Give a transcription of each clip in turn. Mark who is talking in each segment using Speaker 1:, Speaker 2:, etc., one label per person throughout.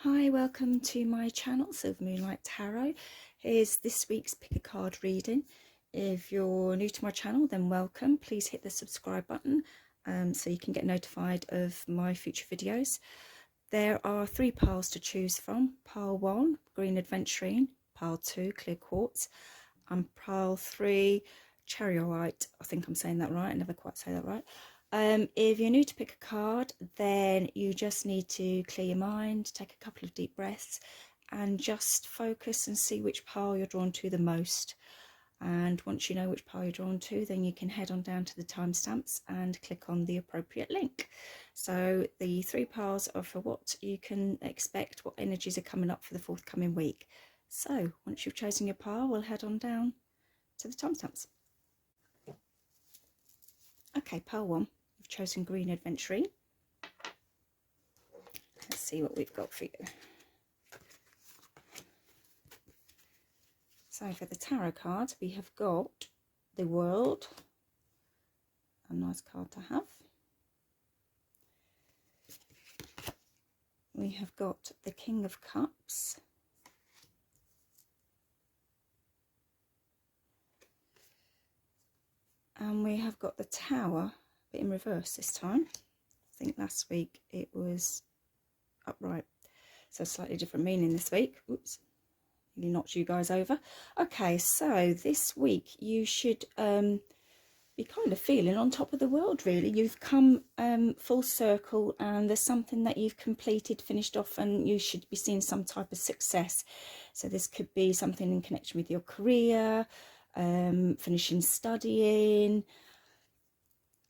Speaker 1: Hi, welcome to my channel, Silver Moonlight Tarot. Here's this week's pick a card reading. If you're new to my channel, then welcome. Please hit the subscribe button so you can get notified of my future videos. There are 3 piles to choose from. Pile 1, Green Adventurine. Pile 2, Clear Quartz. And pile 3, Chariot. I think I'm saying that right. I never quite say that right. If you're new to pick a card, then you just need to clear your mind, take a couple of deep breaths, and just focus and see which pile you're drawn to the most. And once you know which pile you're drawn to, then you can head on down to the timestamps and click on the appropriate link. So the 3 piles are for what you can expect, what energies are coming up for the forthcoming week. So once you've chosen your pile, we'll head on down to the timestamps. Okay, pile 1. We've chosen Green Adventurine. Let's see what we've got for you. So for the tarot cards, we have got the World, a nice card to have. We have got the King of Cups. And we have got the Tower, but in reverse this time. I think last week it was upright, so slightly different meaning this week. Oops, really knocked you guys over. Okay, so this week you should be kind of feeling on top of the world, really. You've come full circle, and there's something that you've completed, finished off, and you should be seeing some type of success. So this could be something in connection with your career, finishing studying,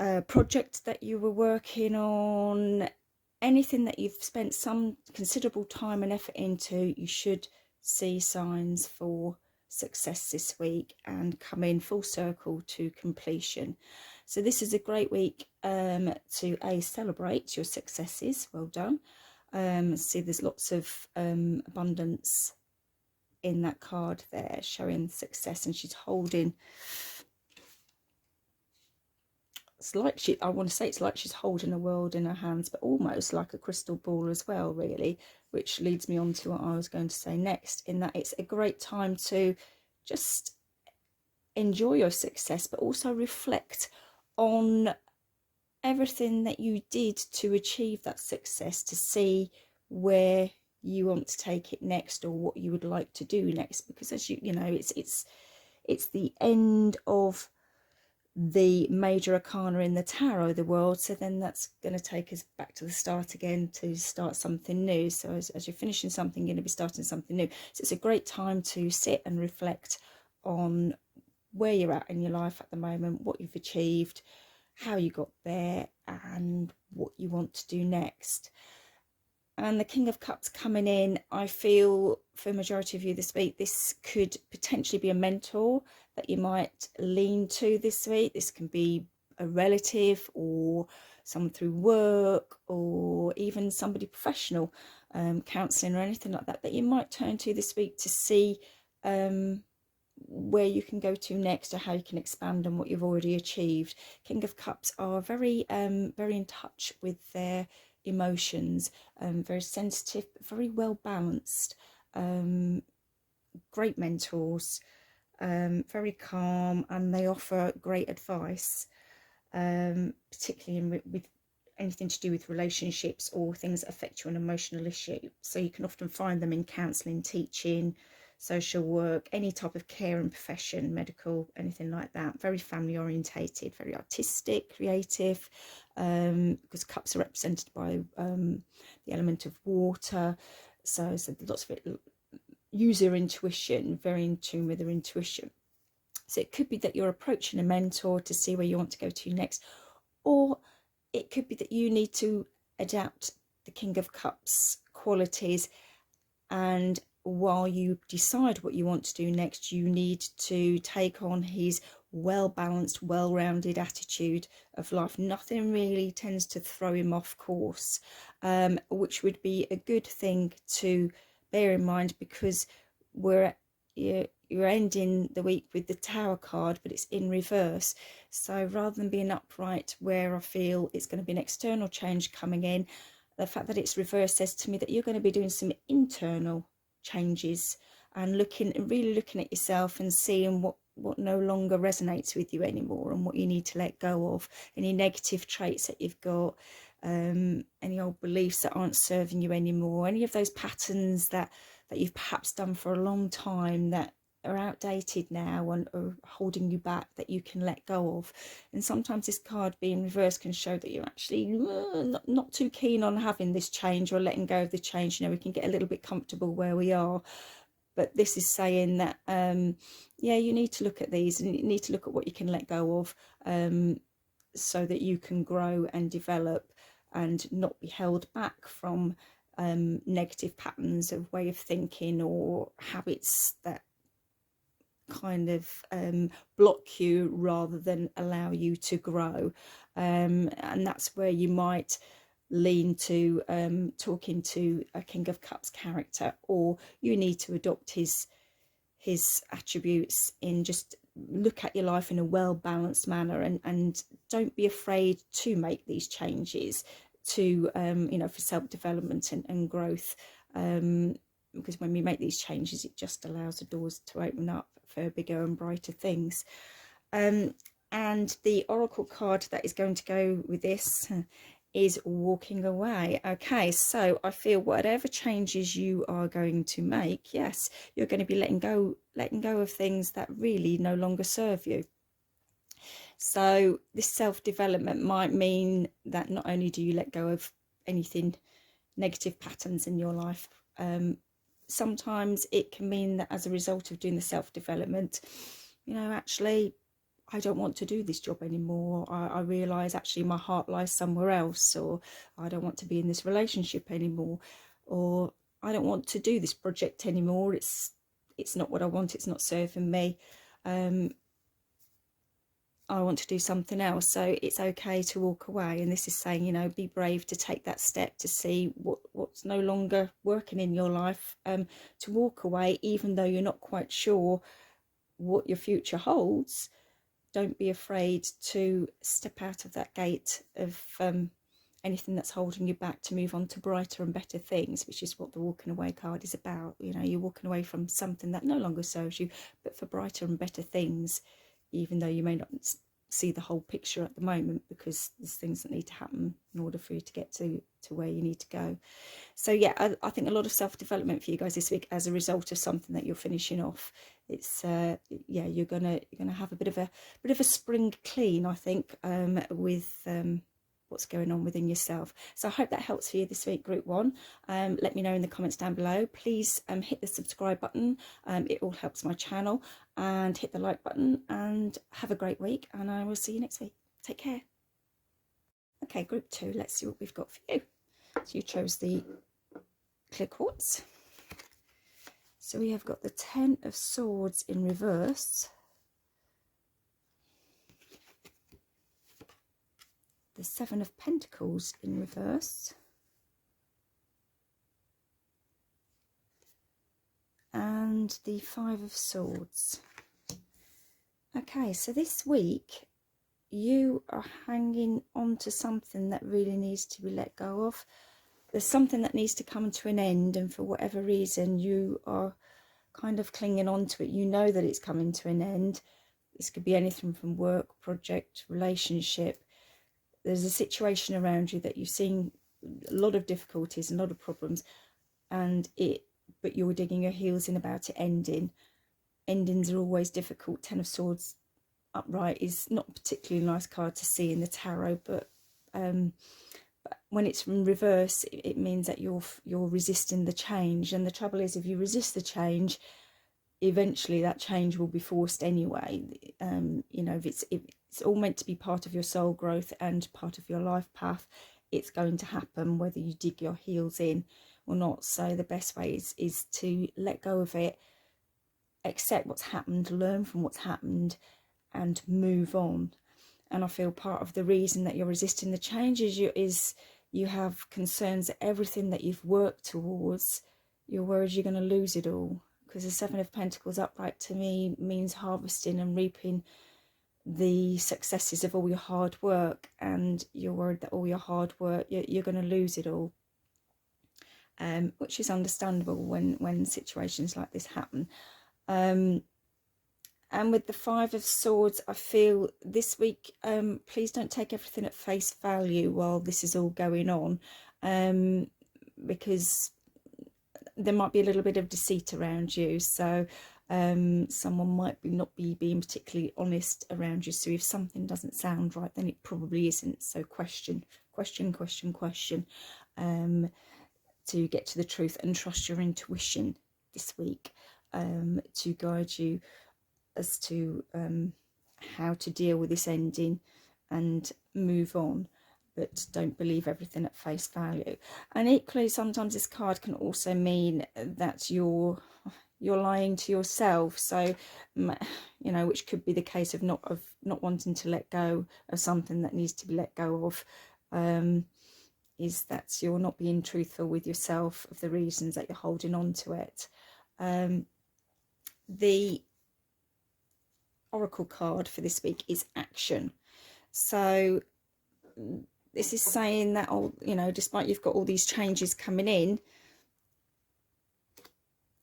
Speaker 1: a project that you were working on, anything that you've spent some considerable time and effort into. You should see signs for success this week and come in full circle to completion. So this is a great week to celebrate your successes. Well done. See, there's lots of abundance in that card there, showing success, and she's holding, it's like I want to say it's like she's holding a world in her hands, but almost like a crystal ball as well, really, which leads me on to what I was going to say next, in that it's a great time to just enjoy your success, but also reflect on everything that you did to achieve that success, to see where you want to take it next, or what you would like to do next, because as you know, it's the end of the major arcana in the tarot, the World, so then that's going to take us back to the start again to start something new. So as you're finishing something, you're going to be starting something new. So it's a great time to sit and reflect on where you're at in your life at the moment, what you've achieved, how you got there, and what you want to do next. And the King of Cups coming in, I feel for the majority of you this week, this could potentially be a mentor that you might lean to this week. This can be a relative, or someone through work, or even somebody professional, counselling or anything like that, that you might turn to this week to see where you can go to next, or how you can expand on what you've already achieved. King of Cups are very in touch with their emotions, very sensitive, very well balanced, great mentors, very calm, and they offer great advice, particularly with anything to do with relationships or things that affect you on an emotional issue. So you can often find them in counselling, teaching, social work, any type of care and profession, medical, anything like that. Very family orientated, very artistic, creative, because cups are represented by the element of water. So lots of it, use your intuition, very in tune with their intuition. So it could be that you're approaching a mentor to see where you want to go to next, or it could be that you need to adapt the King of Cups qualities, and while you decide what you want to do next, you need to take on his well-balanced, well-rounded attitude of life. Nothing really tends to throw him off course, which would be a good thing to bear in mind, because you're ending the week with the Tower card, but it's in reverse. So rather than being upright, where I feel it's going to be an external change coming in, the fact that it's reversed says to me that you're going to be doing some internal changes and really looking at yourself and seeing what no longer resonates with you anymore, and what you need to let go of, any negative traits that you've got, any old beliefs that aren't serving you anymore, any of those patterns that you've perhaps done for a long time that are outdated now and are holding you back, that you can let go of. And sometimes this card being reversed can show that you're actually not too keen on having this change or letting go of the change. You know, we can get a little bit comfortable where we are, but this is saying that yeah, you need to look at these, and you need to look at what you can let go of, so that you can grow and develop and not be held back from negative patterns of way of thinking or habits that kind of block you rather than allow you to grow. And that's where you might lean to talking to a King of Cups character, or you need to adopt his attributes in just look at your life in a well-balanced manner, and don't be afraid to make these changes to you know, for self-development and growth, because when we make these changes, it just allows the doors to open up for bigger and brighter things. And the oracle card that is going to go with this is walking away. Okay, so I feel whatever changes you are going to make, yes, you're going to be letting go of things that really no longer serve you. So this self-development might mean that not only do you let go of anything negative patterns in your life, sometimes it can mean that as a result of doing the self-development, you know, actually I don't want to do this job anymore. I realise actually my heart lies somewhere else, or I don't want to be in this relationship anymore, or I don't want to do this project anymore. It's not what I want. It's not serving me. I want to do something else. So it's okay to walk away. And this is saying, you know, be brave to take that step to see what's no longer working in your life, to walk away, even though you're not quite sure what your future holds. Don't be afraid to step out of that gate of anything that's holding you back, to move on to brighter and better things, which is what the walking away card is about. You know, you're walking away from something that no longer serves you, but for brighter and better things, even though you may not see the whole picture at the moment, because there's things that need to happen in order for you to get to where you need to go. So yeah, I think a lot of self-development for you guys this week as a result of something that you're finishing off. It's yeah, you're gonna have a bit of a spring clean, I think, with what's going on within yourself. So I hope that helps for you this week, group one. Let me know in the comments down below. Please hit the subscribe button, it all helps my channel, and hit the like button, and have a great week, and I will see you next week. Take care. Okay, group two, let's see what we've got for you. So you chose the clear quartz. So we have got the 10 of Swords in reverse, the 7 of Pentacles in reverse, and the 5 of Swords. Okay, so this week you are hanging on to something that really needs to be let go of. There's something that needs to come to an end, and for whatever reason you are kind of clinging on to it. You know that it's coming to an end. This could be anything from work, project, relationship. There's a situation around you that you've seen a lot of difficulties, a lot of problems, but you're digging your heels in about it ending. Endings are always difficult. 10 of Swords upright is not a particularly nice card to see in the tarot, but when it's in reverse, it means that you're resisting the change. And the trouble is, if you resist the change, eventually that change will be forced anyway. You know, if it's all meant to be part of your soul growth and part of your life path, it's going to happen whether you dig your heels in or not. So the best way is to let go of it, accept what's happened, learn from what's happened, and move on. And I feel part of the reason that you're resisting the change is you have concerns that everything that you've worked towards, you're worried you're going to lose it all. Because the 7 of Pentacles upright to me means harvesting and reaping the successes of all your hard work, and you're worried that all your hard work, you're going to lose it all. which is understandable when situations like this happen. And with the Five of Swords, I feel this week, please don't take everything at face value while this is all going on, because there might be a little bit of deceit around you. So someone might not be being particularly honest around you. So if something doesn't sound right, then it probably isn't. So question, to get to the truth, and trust your intuition this week to guide you as to how to deal with this ending and move on. But don't believe everything at face value. And equally, sometimes this card can also mean that you're lying to yourself. So you know, which could be the case of not wanting to let go of something that needs to be let go of, is that you're not being truthful with yourself of the reasons that you're holding on to it. The oracle card for this week is action. So this is saying that, you know, despite you've got all these changes coming in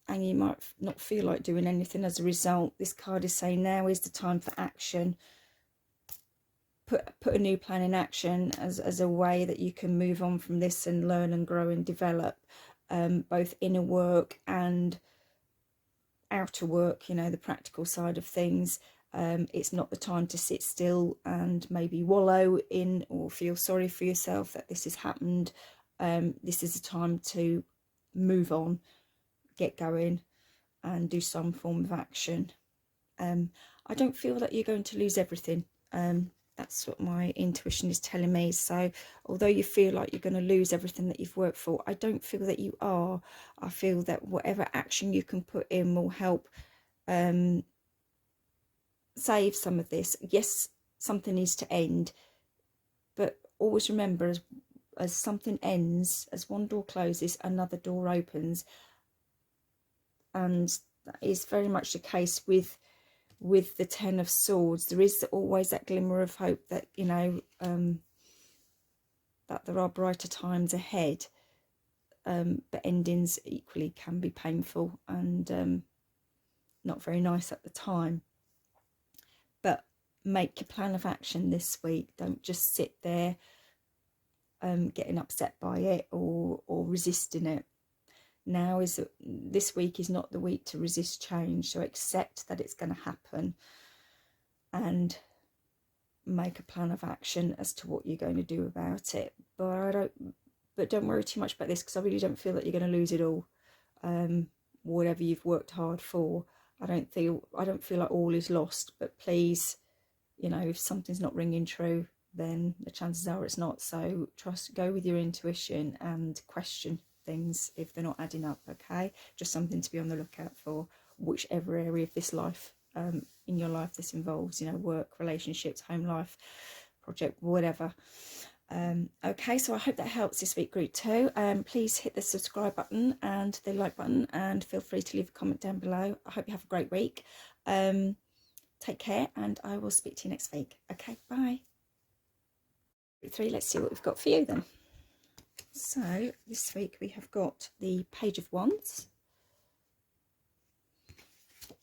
Speaker 1: and you might not feel like doing anything as a result, this card is saying now is the time for action. Put a new plan in action as a way that you can move on from this and learn and grow and develop, both inner work and outer work, you know, the practical side of things. It's not the time to sit still and maybe wallow in or feel sorry for yourself that this has happened. This is a time to move on, get going and do some form of action. I don't feel that you're going to lose everything. That's what my intuition is telling me. So although you feel like you're going to lose everything that you've worked for, I don't feel that you are. I feel that whatever action you can put in will help save some of this. Yes, something needs to end, but always remember, as something ends, as one door closes, another door opens. And that is very much the case with the Ten of Swords. There is always that glimmer of hope that, you know, that there are brighter times ahead, but endings equally can be painful and not very nice at the time. But make a plan of action this week. Don't just sit there getting upset by it or resisting it. Now is this week is not the week to resist change. So accept that it's going to happen and make a plan of action as to what you're going to do about it. But don't worry too much about this, because I really don't feel that you're going to lose it all. Whatever you've worked hard for, I don't feel like all is lost. But please, you know, if something's not ringing true, then the chances are it's not. So go with your intuition and question things if they're not adding up. Okay, just something to be on the lookout for, whichever area of this life, in your life this involves, you know, work, relationships, home life, project, whatever. Okay, so I hope that helps this week, group 2. Please hit the subscribe button and the like button, and feel free to leave a comment down below. I hope you have a great week. Take care, and I will speak to you next week. Okay, bye. Group 3, let's see what we've got for you then. So this week we have got the Page of Wands.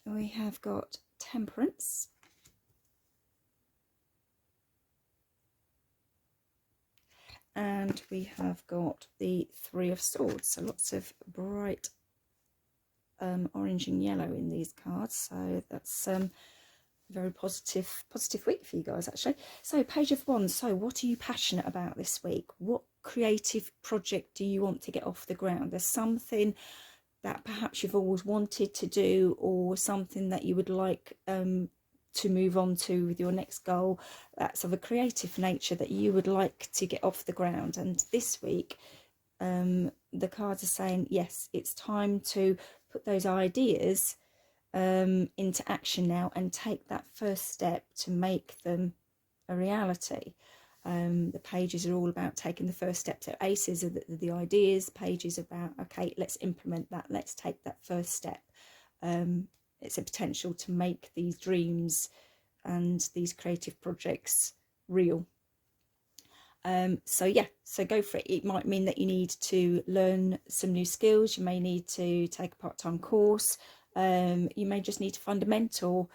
Speaker 1: We have got Temperance. And we have got the Three of Swords. So lots of bright orange and yellow in these cards. So that's very positive week for you guys, actually. So Page of Wands. So what are you passionate about this week? What creative project do you want to get off the ground? There's something that perhaps you've always wanted to do, or something that you would like to move on to with your next goal that's of a creative nature that you would like to get off the ground. And this week the cards are saying yes, it's time to put those ideas into action now and take that first step to make them a reality. The pages are all about taking the first step. So aces are the ideas, pages about, okay, let's implement that, let's take that first step. It's a potential to make these dreams and these creative projects real. So yeah, so go for it. It might mean that you need to learn some new skills. You may need to take a part-time course. You may just need to find a mentor,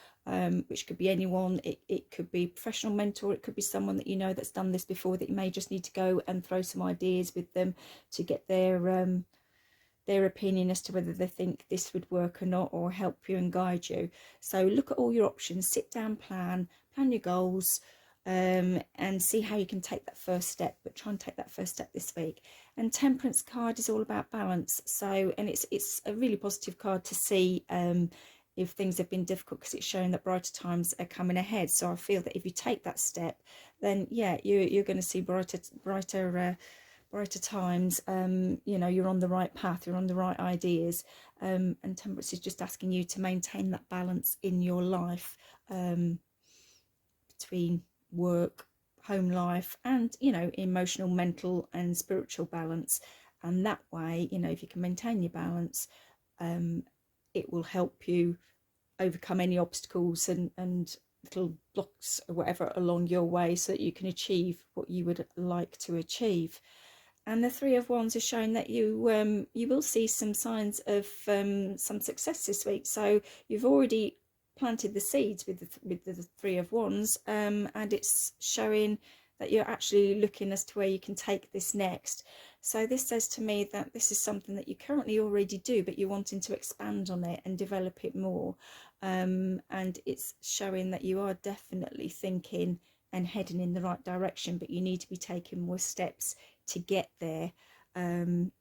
Speaker 1: which could be anyone. It could be a professional mentor. It could be someone that you know that's done this before, that you may just need to go and throw some ideas with them to get their opinion as to whether they think this would work or not, or help you and guide you. So look at all your options, sit down, plan your goals, and see how you can take that first step. But try and take that first step this week. And Temperance card is all about balance. So, and it's a really positive card to see if things have been difficult, because it's showing that brighter times are coming ahead. So I feel that if you take that step, then yeah, you're going to see brighter times. You know, you're on the right path, you're on the right ideas, and Temperance is just asking you to maintain that balance in your life, between work, home life, and, you know, emotional, mental and spiritual balance. And that way, you know, if you can maintain your balance, it will help you overcome any obstacles and little blocks or whatever along your way, so that you can achieve what you would like to achieve. And the Three of Wands is showing that you will see some signs of some success this week. So you've already planted the seeds with the Three of Wands, and it's showing that you're actually looking as to where you can take this next. So this says to me that this is something that you currently already do, but you're wanting to expand on it and develop it more. And it's showing that you are definitely thinking and heading in the right direction, but you need to be taking more steps to get there, and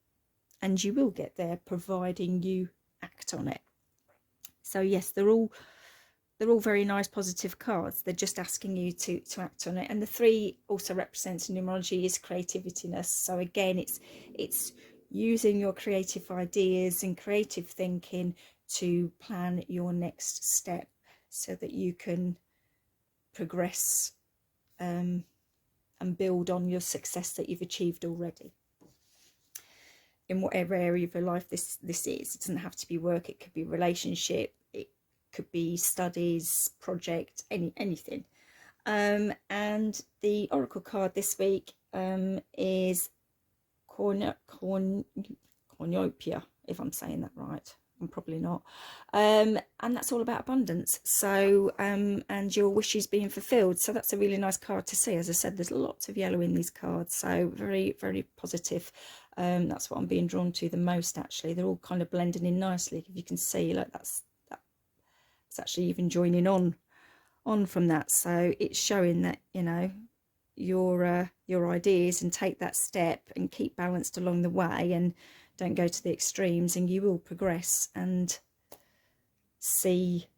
Speaker 1: you will get there providing you act on it. So yes, they're all very nice positive cards. They're just asking you to act on it. And the three also represents numerology is creativityness. So again, it's using your creative ideas and creative thinking to plan your next step, so that you can progress and build on your success that you've achieved already in whatever area of your life this is. It doesn't have to be work, it could be relationship, it could be studies, project, anything. And the oracle card this week is Cornucopia, if I'm saying that right. I'm probably not. And that's all about abundance. So and your wishes being fulfilled. So that's a really nice card to see. As I said, there's lots of yellow in these cards, so very, very positive. That's what I'm being drawn to the most, actually. They're all kind of blending in nicely. If you can see, like that's actually even joining on from that. So it's showing that, you know, your ideas, and take that step and keep balanced along the way, and don't go to the extremes, and you will progress and see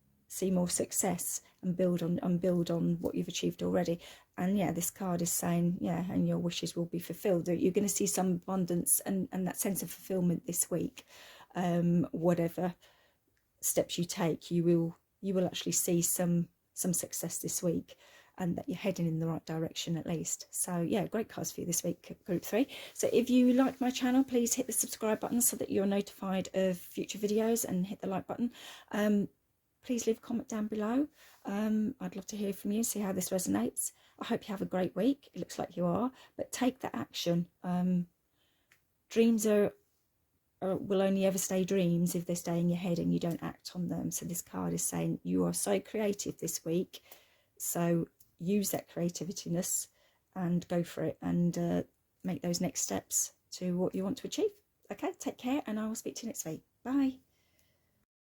Speaker 1: more success and build on what you've achieved already. And yeah, this card is saying, yeah, and your wishes will be fulfilled. You're going to see some abundance and that sense of fulfillment this week. Whatever steps you take, you will actually see some success this week, and that you're heading in the right direction at least. So yeah, great cards for you this week, group 3. So if you like my channel, please hit the subscribe button so that you're notified of future videos, and hit the like button. Please leave a comment down below. I'd love to hear from you, see how this resonates. I hope you have a great week. It looks like you are, but take that action. Dreams will only ever stay dreams if they stay in your head and you don't act on them. So this card is saying you are so creative this week, so use that creativityness and go for it, and make those next steps to what you want to achieve. Okay, take care, and I will speak to you next week. Bye.